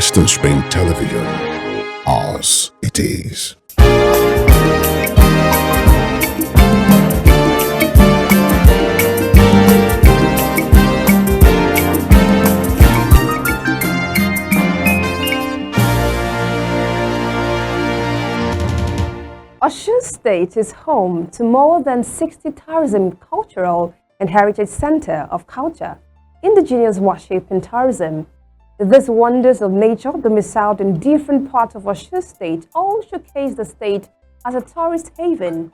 Western Spring Television. Ours it is. OSUN State is home to more than 60 tourism, cultural and heritage center of culture, indigenous worship and tourism. These wonders of nature domiciled in different parts of OSUN State all showcase the state as a tourist haven.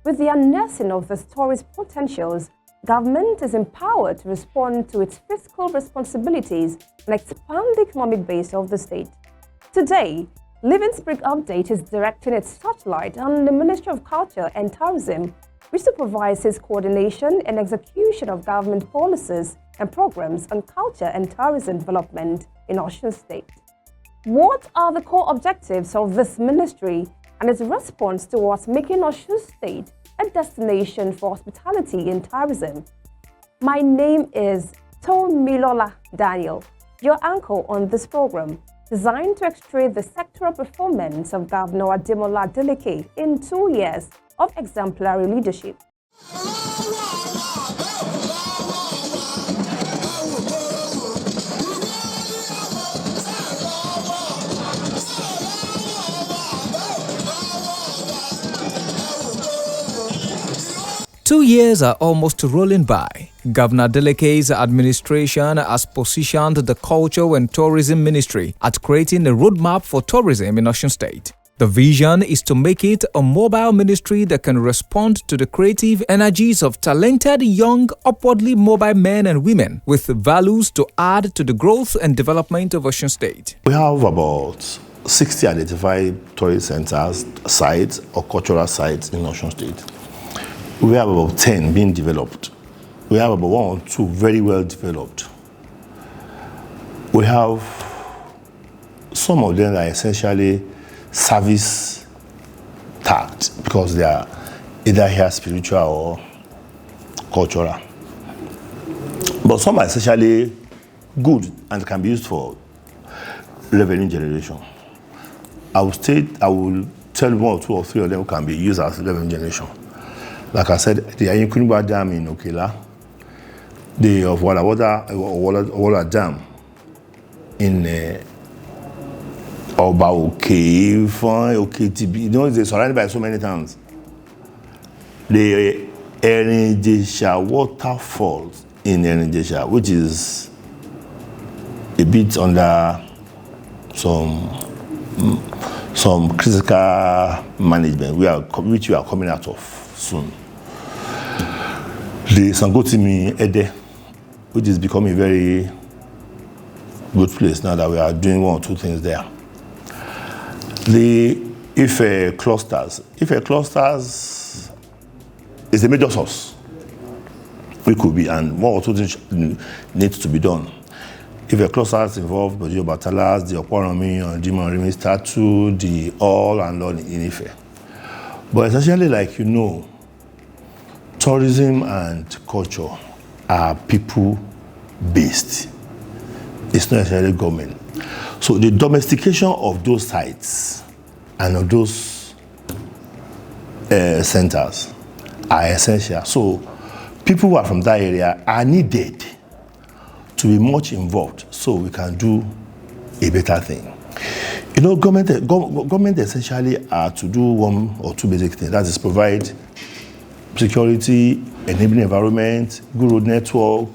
With the harnessing of these tourist potentials, government is empowered to respond to its fiscal responsibilities and expand the economic base of the state. Today, Living Spring Update is directing its spotlight on the Ministry of Culture and Tourism, which supervises coordination and execution of government policies and programs on culture and tourism development in OSUN State. What are the core objectives of this ministry and its response towards making OSUN State a destination for hospitality and tourism? My name is Tomilola Daniel, your anchor on this program, designed to extract the sectoral performance of Governor Ademola Adeleke in 2 years of exemplary leadership. 2 years are almost rolling by. Governor Adeleke's administration has positioned the Culture and Tourism Ministry at creating a roadmap for tourism in OSUN State. The vision is to make it a mobile ministry that can respond to the creative energies of talented, young, upwardly mobile men and women with values to add to the growth and development of OSUN State. We have about 60 identified tourist centers, sites or cultural sites in OSUN State. We have about 10 being developed. We have about 1 or 2 very well developed. We have some of them that are essentially service tagged because they are either here spiritual or cultural. But some are essentially good and can be used for revenue generation. I will tell 1 or 2 or 3 of them can be used as revenue generation. Like I said, the Ayinkunigba Dam in Okela, the of Walla Dam in Oba Oke, Oketibi. You know, they're surrounded by so many towns. The Erinjesha waterfalls in Erinjesha, which is a bit under some critical management, which we are coming out of soon. The Sangotimi Ede, which is becoming a very good place now that we are doing 1 or 2 things there. The Ife clusters. Ife clusters is a major source. It could be, and 1 or 2 things need to be done. Ife clusters involve the Batalas, the Okwaromi, and the Marimi statue, the all and all in Ife. But essentially, like you know, tourism and culture are people-based. It's not necessarily government. So the domestication of those sites and of those centers are essential. So people who are from that area are needed to be much involved so we can do a better thing. You know, government essentially are to do 1 or 2 basic things. That is provide security, enabling environment, good road network,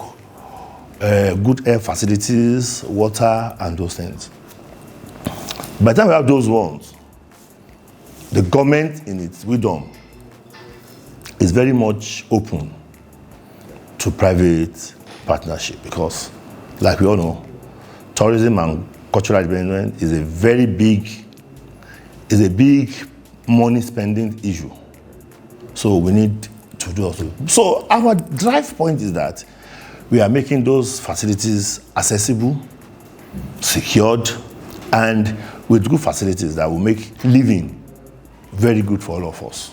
good air facilities, water, and those things. By the time we have those ones, the government in its wisdom is very much open to private partnership because, like we all know, tourism and cultural development is a very big, money spending issue. So we need to do also. So our drive point is that we are making those facilities accessible, secured, and with good facilities that will make living very good for all of us.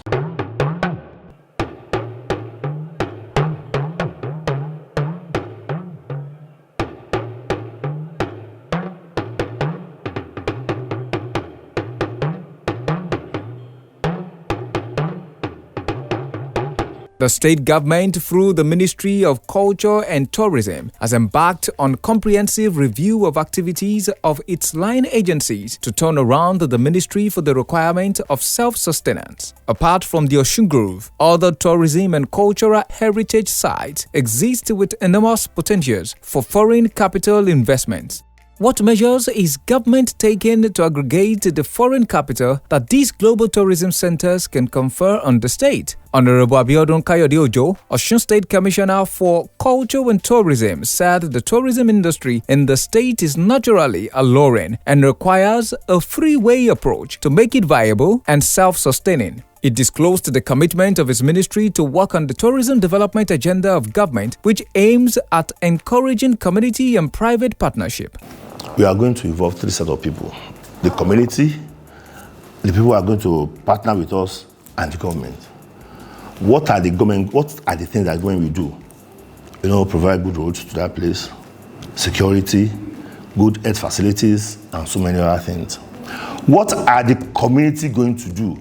The state government, through the Ministry of Culture and Tourism, has embarked on comprehensive review of activities of its line agencies to turn around the ministry for the requirement of self-sustenance. Apart from the OSUN Grove, other tourism and cultural heritage sites exist with enormous potentials for foreign capital investments. What measures is government taking to aggregate the foreign capital that these global tourism centers can confer on the state? Honorable Abiodun Kayode Ojo, Osun State Commissioner for Culture and Tourism, said the tourism industry in the state is naturally alluring and requires a three-way approach to make it viable and self-sustaining. It disclosed the commitment of his ministry to work on the tourism development agenda of government, which aims at encouraging community and private partnership. We are going to involve three sets of people: the community, the people who are going to partner with us, and the government. What are the things that government will do? Provide good roads to that place, security, good health facilities, and so many other things. What are the community going to do?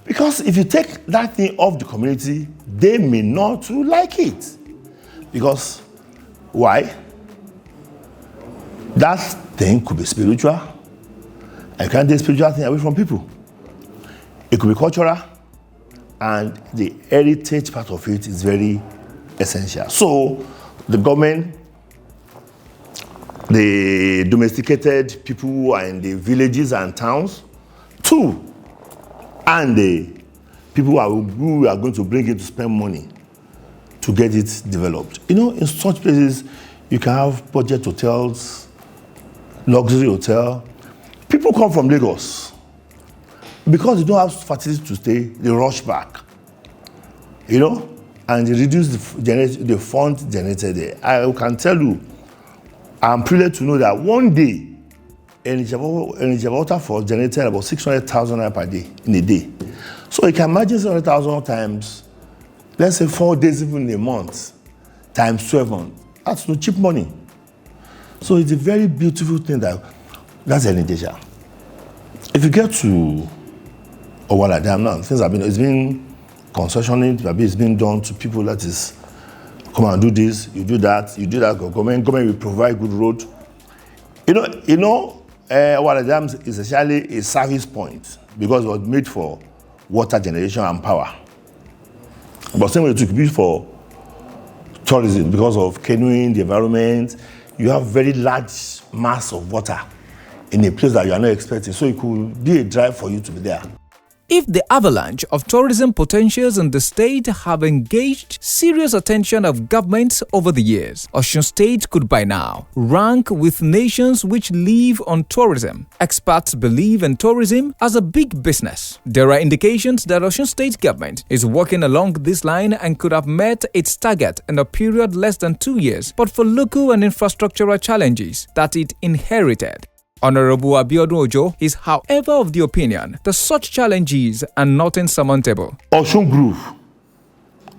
Because if you take that thing off the community, they may not like it. Because why? That thing could be spiritual. And you can't take spiritual thing away from people. It could be cultural. And the heritage part of it is very essential. So the government, the domesticated people who are in the villages and towns, two, and the people who are going to bring it to spend money to get it developed. In such places, you can have budget hotels, luxury hotel. People come from Lagos. Because they don't have facilities to stay, they rush back. And they reduce the fund generated there. I can tell you, I'm privileged to know that one day, Energy Waterfall generated about 600,000 naira per day, in a day. So you can imagine 600,000 times, let's say 4 days even in a month, times 12 months. That's no cheap money. So it's a very beautiful thing that's Energy. If you get to Owala Dam now, it's been concessioning, it's been done to people that is, come and do this, you do that, government will provide good road. Owala Dam is essentially a service point because it was made for water generation and power. But same way it could be for tourism because of canoeing, the environment. You have very large mass of water in a place that you are not expecting. So it could be a drive for you to be there. If the avalanche of tourism potentials in the state have engaged serious attention of governments over the years, Osun State could by now rank with nations which live on tourism. Experts believe in tourism as a big business. There are indications that Osun State government is working along this line and could have met its target in a period less than 2 years, but for local and infrastructural challenges that it inherited. Honorable Abiodun Ojo is, however, of the opinion that such challenges are not insurmountable. Osun Grove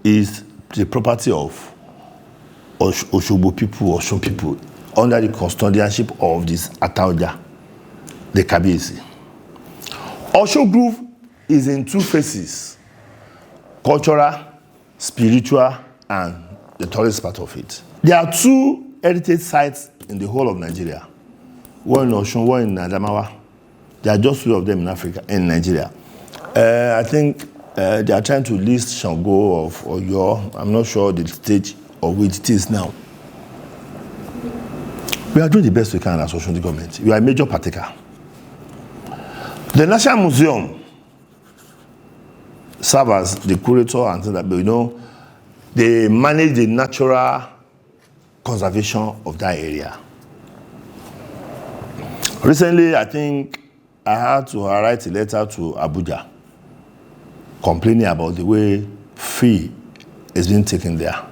is the property of Osogbo people, Osun people, under the custodianship of this Ataoja, the Kabiyesi. Osun Grove is in two phases: cultural, spiritual, and the tourist part of it. There are two heritage sites in the whole of Nigeria. One in Osun, one in Adamawa. There are just 2 of them in Africa, in Nigeria. I think they are trying to list Shango of Oyo. I'm not sure the stage of which it is now. We are doing the best we can as Osun government. We are a major partaker. The National Museum serves as the curator and things like that, but they manage the natural conservation of that area. Recently, I think I had to write a letter to Abuja complaining about the way fee is being taken there.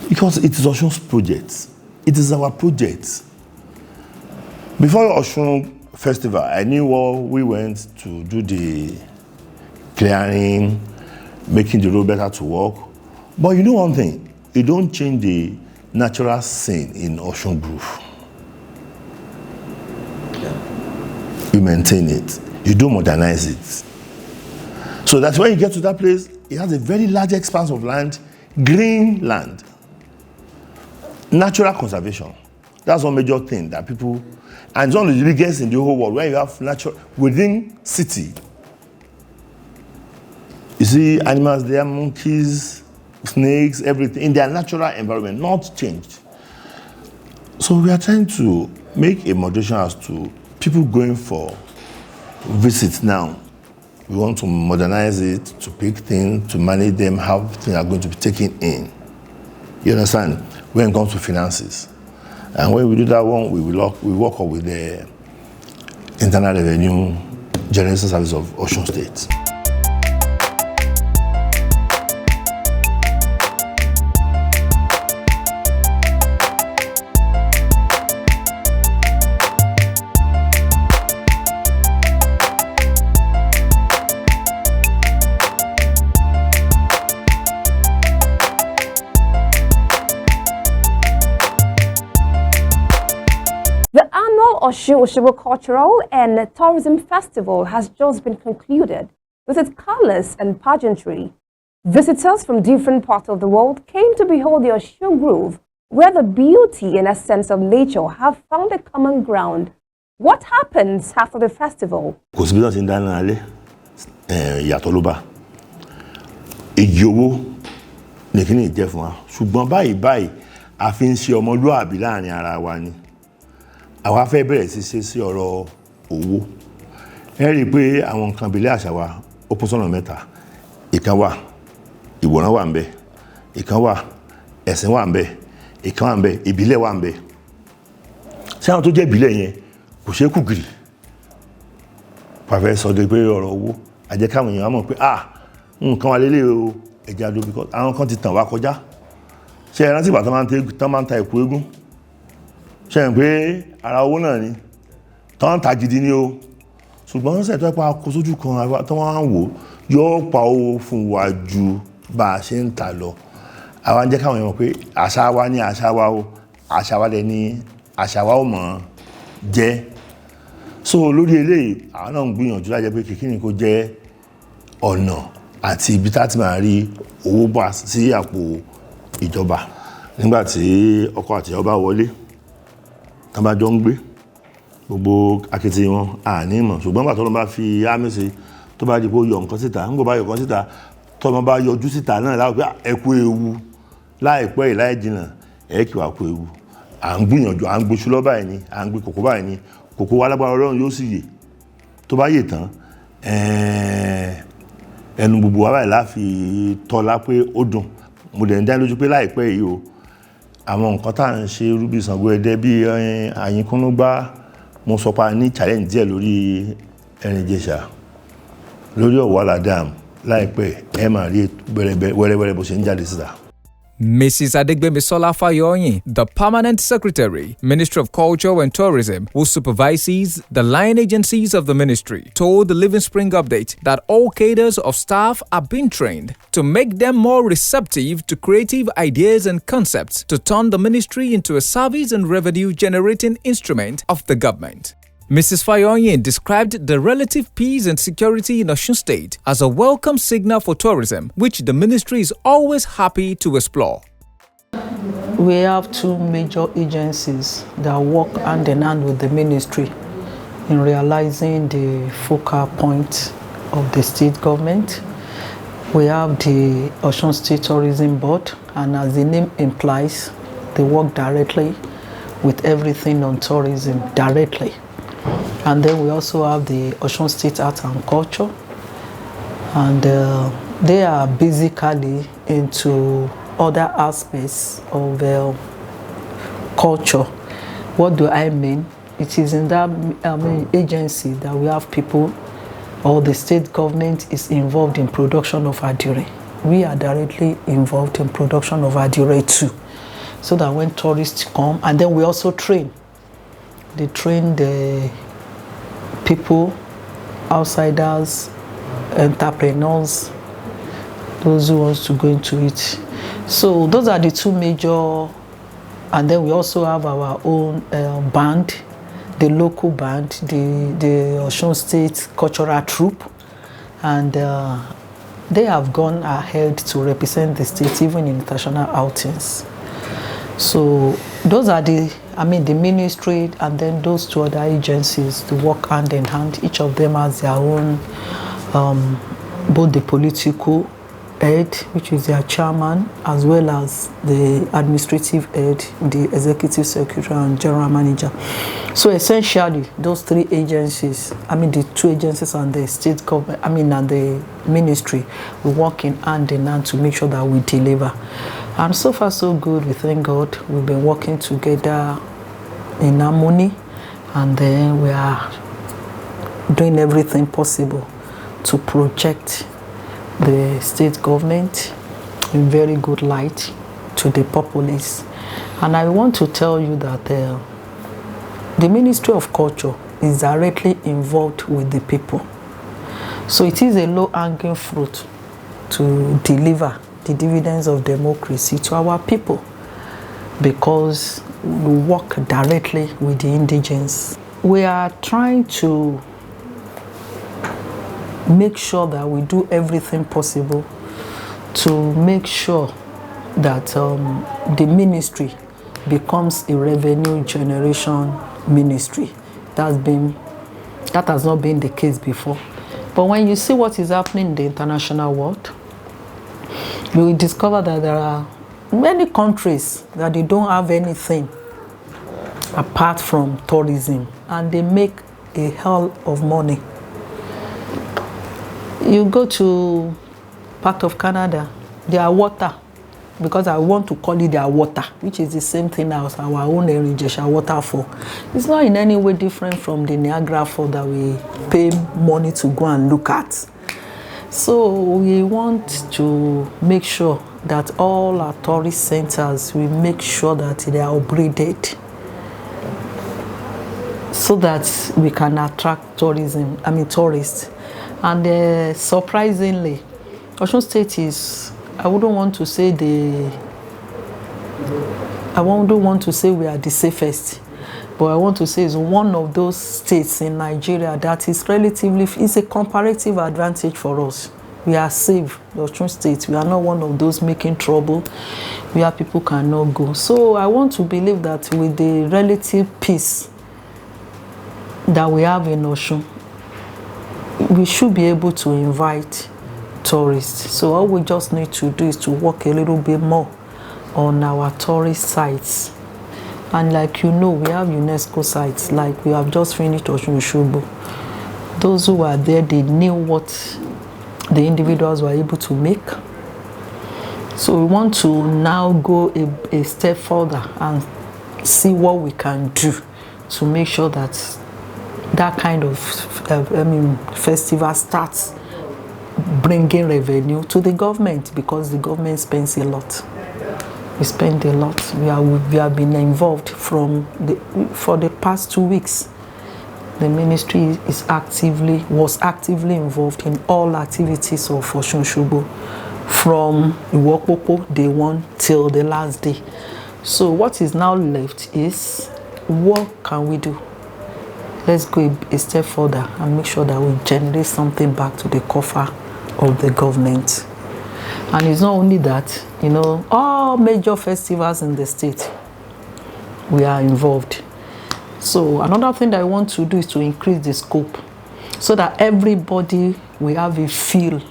Because it is Osun's project. It is our project. Before Osun Festival, I knew we went to do the clearing, making the road better to walk. But you know one thing, you don't change the natural scene in Osun Grove. You maintain it. You don't modernize it. So that's when you get to that place, it has a very large expanse of land, green land. Natural conservation. That's one major thing that people, and it's one of the biggest in the whole world, where you have natural, within city. You see animals there, monkeys, snakes, everything, in their natural environment, not changed. So we are trying to make a moderation as to people going for visits now. We want to modernize it, to pick things, to manage them, how things are going to be taken in. You understand? When it comes to finances. And when we do that one, we work up with the Internal Revenue Generation Service of OSUN State. The annual OSUN Cultural and Tourism Festival has just been concluded with its colors and pageantry. Visitors from different parts of the world came to behold the OSUN Grove, where the beauty and essence of nature have found a common ground. What happens after the festival? Kò sí bí wọ́n ti ń dáná alẹ́ ìyàtọ̀ ló bá èjì owó nìkíní ìjẹ́ fún wa ṣùgbọ́n báyìí a fi ń ṣe ọmọlúwàbí láàrin ara wa ni àwa fẹ́ bẹ̀rẹ̀ sí ṣe sí ọ̀rọ̀ owó ẹ rí i pé àwọn nǹkan ìbílẹ̀ àṣà wa ó pín sọ́nà mẹ́ta ìkan wà ìwòran wà ń bẹ ìkan wà ẹ̀sìn wà ń bẹ ìkan wà ń bẹ ìbílẹ̀ wà ń bẹ ṣé àwọn tó jẹ́ ìbílẹ̀ yẹn kò ṣeé kù gìrì pàfẹ́ sọ de pé ọ̀rọ̀ owó àjẹ́ káwọn èèyàn mọ̀ pé nǹkan wà lélẹ̀ o ẹ̀jẹ̀ àdó bíkọ́ àwọn kan ti tàn wá kọjá ṣé ẹ rántí ìgbà tán máa ń ta ẹ̀kú eégún ṣé ẹ̀ ń pé ara owó náà ni tán ta gidi ni o ṣùgbọ́n ṣe tó pa kó sójú kan tó wọ́n ń wò yóò pa owó fún wa ju bá a ṣe ń ta lọ àwa ń jẹ́ káwọn èèyàn mọ̀ pé àṣà wa ni àṣà wa o àṣà wa dẹ̀ ni àṣà wa ò mọ̀ jẹ́ so lórí eléyìí àwọn náà ń gbìyànjú láti jẹ́ pé kíkíní kó jẹ́ ọ̀nà àti ibi tá a ti máa rí owó bọ̀ sí àpò ìjọba nígbà tí ọkọ àti ìyàwó bá wọlé tán bá jọ ń gbé gbogbo akitiyan wọn àní mọ̀ ṣùgbọ́n bàtọ́ ló bá fi ámì sí tó bá di pé ó yọ nǹkan síta ń gbọ́ bá yọ nǹkan síta tọ́mọ bá yọjú síta náà láwọn pé ẹ kú ewu láìpẹ́ yìí láì jìnnà ẹ kì wá kú ewu à ń gbìyànjú à ń gbé ṣúlọ́ báyìí ni à ń gbé kòkó báyìí ni kòkó wa lágbára Ọlọ́run yóò sì yè tó bá yè tán ẹnu gbogbo wa báyìí láfi tọ́lá pé ó dùn mo dẹ̀ ń dá lójú pé láìpẹ́ yìí o àwọn nǹkan tá à ń ṣe rúbí Ṣàngó Ẹdẹ bí Àyínkúnnúgbá mo sọ pa ní challenge díẹ̀ lórí Ẹ̀rìn-Ìjẹ̀ṣà lórí Ọ̀wàlà dam láìpẹ́ ẹ máa rí wẹ́rẹ́wẹ́rẹ́ bó ṣe ń jáde síta. Mrs. Adegbemisola Fayoyin, the Permanent Secretary, Ministry of Culture and Tourism, who supervises the line agencies of the ministry, told the Living Spring Update that all cadres of staff are being trained to make them more receptive to creative ideas and concepts to turn the ministry into a service and revenue-generating instrument of the government. Mrs. Fayoyin described the relative peace and security in Osun State as a welcome signal for tourism, which the ministry is always happy to explore. We have two major agencies that work hand in hand with the ministry in realizing the focal point of the state government. We have the Osun State Tourism Board, and as the name implies, they work directly with everything on tourism directly. And then we also have the Osun State Art and Culture, and they are basically into other aspects of culture. What do I mean? It is in that agency that we have people, or the state government is involved in production of adire. We are directly involved in production of adire too, so that when tourists come, and then we also train. They train the people, outsiders, entrepreneurs, those who want to go into it. So those are the two major, and then we also have our own band, the local band, the Osun State Cultural Troupe, and they have gone ahead to represent the state even in international outings. So those are the ministry, and then those two other agencies to work hand in hand. Each of them has their own, both the political head, which is their chairman, as well as the administrative head, the executive secretary and general manager. So essentially, those three agencies, the two agencies and the state government, and the ministry, we work in hand to make sure that we deliver. And so far so good, we thank God. We've been working together in harmony, and then we are doing everything possible to project the state government in very good light to the populace. And I want to tell you that the Ministry of Culture is directly involved with the people. So it is a low-hanging fruit to deliver the dividends of democracy to our people, because we work directly with the indigents. We are trying to make sure that we do everything possible to make sure that the ministry becomes a revenue generation ministry. That has not been the case before. But when you see what is happening in the international world, you will discover that there are many countries that they don't have anything apart from tourism, and they make a hell of money. You go to part of Canada, their water, because I want to call it their water, which is the same thing as our own Erinjesha waterfall. It's not in any way different from the Niagara Fall that we pay money to go and look at. So we want to make sure that all our tourist centers, we make sure that they are upgraded so that we can attract tourists. And surprisingly, Osun State is, I wouldn't want to say we are the safest, but I want to say it's one of those states in Nigeria that is it's a comparative advantage for us. We are safe, the Osun State. We are not one of those making trouble where people cannot go. So I want to believe that with the relative peace that we have in Osun, we should be able to invite tourists. So all we just need to do is to work a little bit more on our tourist sites. And like we have UNESCO sites, like we have just finished Osun Osogbo. Those who were there, they knew what the individuals were able to make. So we want to now go a step further and see what we can do to make sure that that kind of festival starts bringing revenue to the government, because the government spends a lot. We spend a lot. We have been involved for the past 2 weeks. The ministry was actively involved in all activities of Osun Osogbo, from Iwopopo day 1 till the last day. So what is now left is, what can we do? Let's go a step further and make sure that we generate something back to the coffer of the government. And it's not only that, all major festivals in the state, we are involved. So another thing that I want to do is to increase the scope so that everybody will have a feel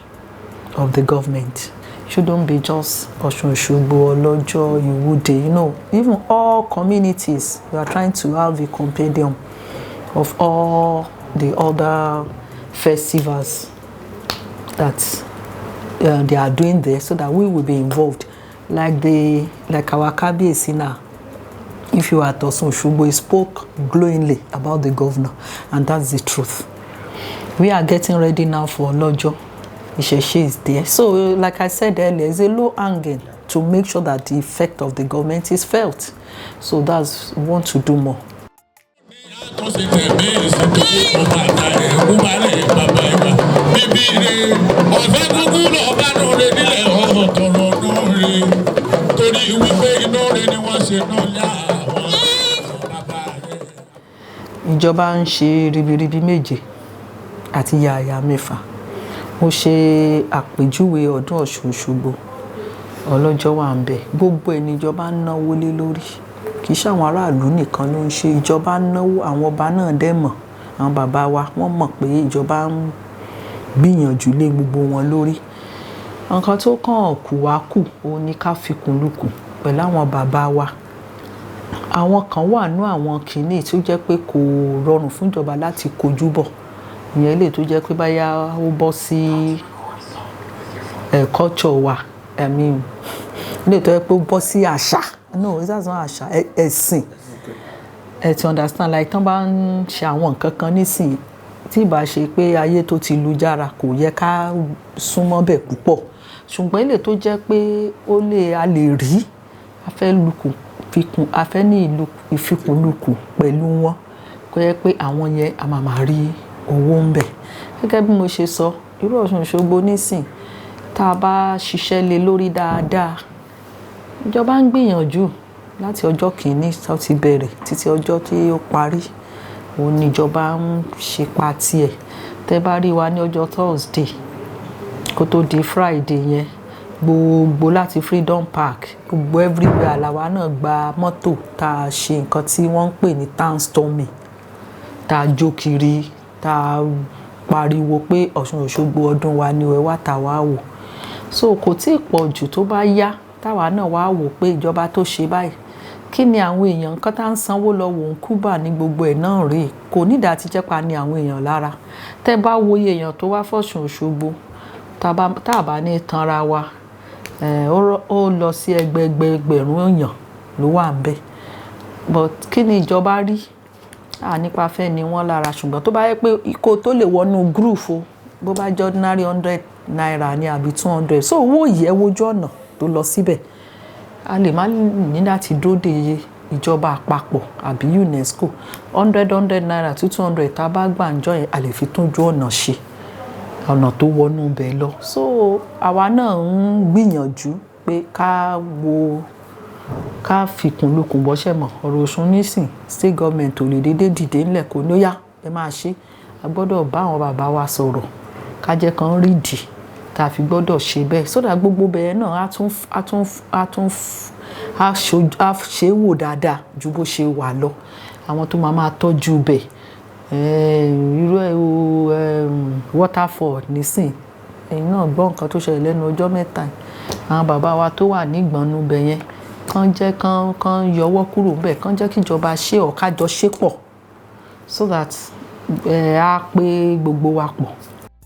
of the government. It shouldn't be just Osun Osogbo, Olojo, Iwude, even all communities. We are trying to have a compendium of all the other festivals that they are doing there, so that we will be involved. Like our Kabiyesi now, if you are at Osun Osogbo, he spoke glowingly about the governor, and that's the truth. We are getting ready now for Olojo. Isheshe is there. So like I said earlier, it's a low hanging to make sure that the effect of the government is felt. So we want to do more. Ìjọba ń ṣe ribiribi méje àti yàyà mẹ́fà. mo ṣe àpèjúwe ọdún Ọ̀ṣun Òṣogbo ọlọ́jọ́ wà ń bẹ̀ gbogbo ẹ̀ níjọba ń náwó lé lórí kì í ṣe àwọn aráàlú nìkan ló ń ṣe ìjọba ń náwó àwọn ọba náà dẹ̀ mọ̀ àwọn bàbá wa wọ́n mọ̀ pé ìjọba ń gbìyànjú lé gbogbo wọn lórí nǹkan tó kàn kù wá kù ó ní ká fikùn lukùn pẹ̀lú àwọn bàbá wa àwọn kan wà nú àwọn kìíní tó jẹ́ pé kò rọrùn fún ìjọba láti kojú bọ̀ ìyẹn lè tó jẹ́ pé báyà ó bọ́ sí culture wa lè tó jẹ́ pé ó bọ́ sí àṣà no that's not àṣà ẹ̀sìn ẹ ti understand like tán bá ń ṣe àwọn nǹkan kan nísìnyí tí ìbá ṣe pé ayé tó ti lu jára kò yẹ ká súnmọ́ bẹ̀ púpọ̀ ṣùgbọ́n ilé tó jẹ́ pé a lè rí a fẹ́ ní ìfikùnlukùn pẹ̀lú wọn kó yẹ pé àwọn yẹn a máa rí owó ń bẹ̀ gẹ́gẹ́ bí mo ṣe sọ irú Ọ̀ṣun Òṣogbo nísìn tá a bá ṣiṣẹ́ lé lórí dáadáa ìjọba ń gbìyànjú láti ọjọ́ kìíní tó ti bẹ̀rẹ̀ títí ọjọ́ tí ó parí òun níjọba ń ṣe pa tiẹ̀ tẹ́ bá rí wa ní ọjọ́ Thursday kó tó di Friday yẹn gbogbo láti Freedom Park gbogbo everywhere làwa náà gba mọ́tò tá a ṣe nǹkan tí wọ́n ń pè ní town storming tá a jó kiri tá a pariwo pé Ọ̀ṣun Òṣogbo ọdún wa ni ẹ wá tà wá wò so kò tí ì pọ̀ jù tó bá yá táwa náà wá wò pé ìjọba tó ṣe báyìí kí ni àwọn èèyàn nǹkan tá ń sanwó lọ wò ń kúbà ní gbogbo ẹ̀ náà rèé kò nídìí àti jẹ́pa ni àwọn èèyàn lára tẹ́ bá wo iye èèyàn tó wá f'Ọ̀ṣun Òṣogbo tá a bá ní tanra wa ó lọ sí ẹgbẹ̀rún èèyàn ló wà ń bẹ̀ but kí ni ìjọba rí nípa fẹ́ ni wọ́n lára ṣùgbọ́n tó bá yẹ pé ikó tó lè wọnú group o bó bá jẹ́ ordinary 100 naira ní àbí 200 so owó yẹ wojú ọ̀nà tó lọ síbẹ̀ a lè má ní láti dóde ìjọba àpapọ̀ àbí UNESCO 100 naira to 200 tá a bá gbà ń jọ yẹn a lè fi tójú ọ̀nà ṣe ọ̀nà tó wọnú bẹ̀ lọ so àwa náà ń gbìyànjú pé ká fikùn lukùn bọ́ṣẹ̀ mọ̀ ọ̀rọ̀ Ọ̀ṣun nísìn state government ò lè dédé dìde ńlẹ̀ kó ní ó yá ẹ máa ṣe a gbọ́dọ̀ bá àwọn bàbá wa sọ̀rọ̀ ká jẹ́ kan rídìí tá a fi gbọ́dọ̀ ṣe bẹ́ẹ̀ sódà gbogbo bẹ́ẹ̀ náà á ṣe é wò dáadáa ju bó ṣe wà lọ àwọn tó máa tọ́jú bẹ̀ irú waterfall nísìn ẹ̀yin náà gbọ́ nǹkan tó ṣẹlẹ̀ lẹ́nu ọjọ́ mẹ́ta àwọn bàbá wa tó wà nígbọ̀nú bẹ̀ yẹn kán jẹ́ kán yọwọ́ kúrò ńbẹ̀ kán jẹ́ kíjọba ṣe ọ̀kájọ ṣe pọ̀ so that á pé gbogbo wa pọ̀.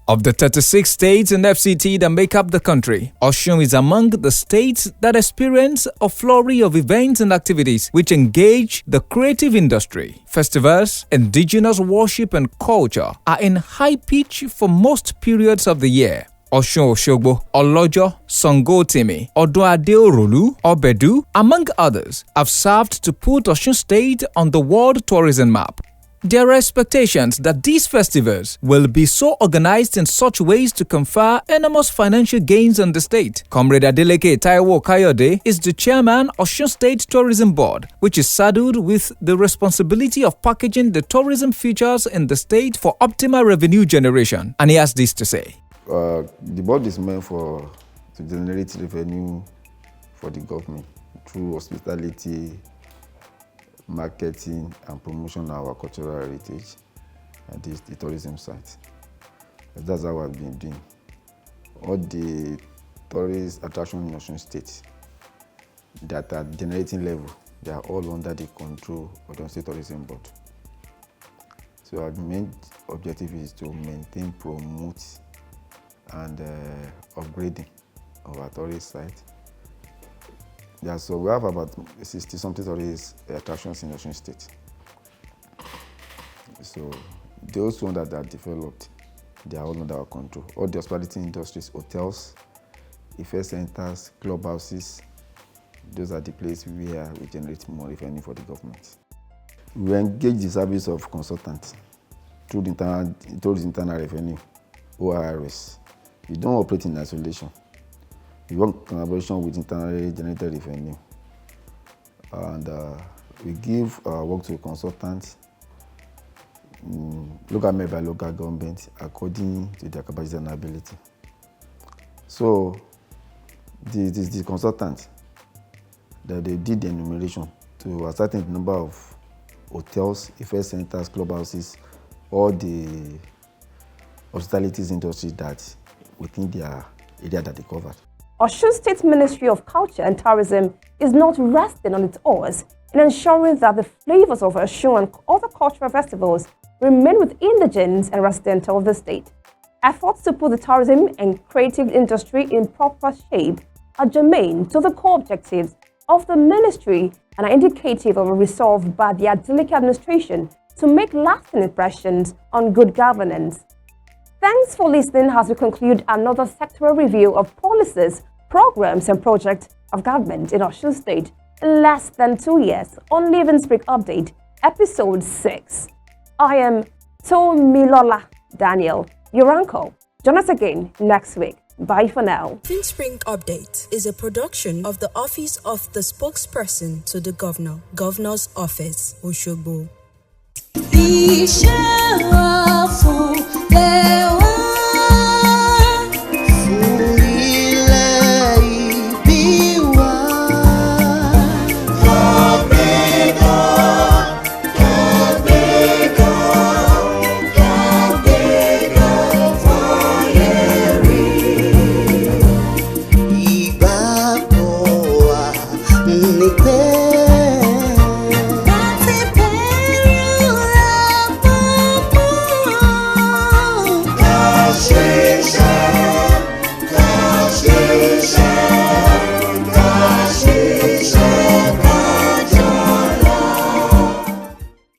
Of the 36 states in FCT that make up the country, Osun is among the states that experience a flurry of events and activities which engage the creative industry. Festivals, indigenous worship and culture are in high pitch for most periods of the year. Osun Osogbo, Olojo, Sangotimi, Odoade Orolu, Obedu, among others, have served to put Osun State on the world tourism map. There are expectations that these festivals will be so organized in such ways to confer enormous financial gains on the state. Comrade Adeleke Taiwo Kayode is the chairman of Osun State Tourism Board, which is saddled with the responsibility of packaging the tourism features in the state for optimal revenue generation. And he has this to say. The board is meant to generate revenue for the government through hospitality, marketing and promotion of our cultural heritage and the tourism site. That's how I've been doing. All the tourist attractions in Osun State that are generating level, they are all under the control of the State Tourism Board. So our main objective is to maintain, promote and upgrading of our tourist site. Yeah, so we have about 60-something tourist attractions in Osun State. So those ones that are developed, they are all under our control. All the hospitality industries, hotels, event centers, clubhouses, those are the places where we generate more revenue for the government. We engage the service of consultants through the internal revenue, ORS. We don't operate in isolation. We work in collaboration with internally generated revenue. And we give our work to consultants local made by local government according to their capacity and ability. So the consultant that they did the enumeration to ascertain the number of hotels, event centers, clubhouses, all the hospitalities industry that within their area that they covered. OSUN State Ministry of Culture and Tourism is not resting on its oars in ensuring that the flavors of OSUN and other cultural festivals remain with indigents and residents of the state. Efforts to put the tourism and creative industry in proper shape are germane to the core objectives of the ministry and are indicative of a resolve by the Adeleke administration to make lasting impressions on good governance. Thanks for listening as we conclude another sectoral review of policies, programs and projects of government in Osun State in less than 2 years on Living Spring Update, Episode 6. I am Tomilola Daniel, your uncle. Join us again next week. Bye for now. Living Spring Update is a production of the Office of the Spokesperson to the Governor, Governor's Office, Osogbo.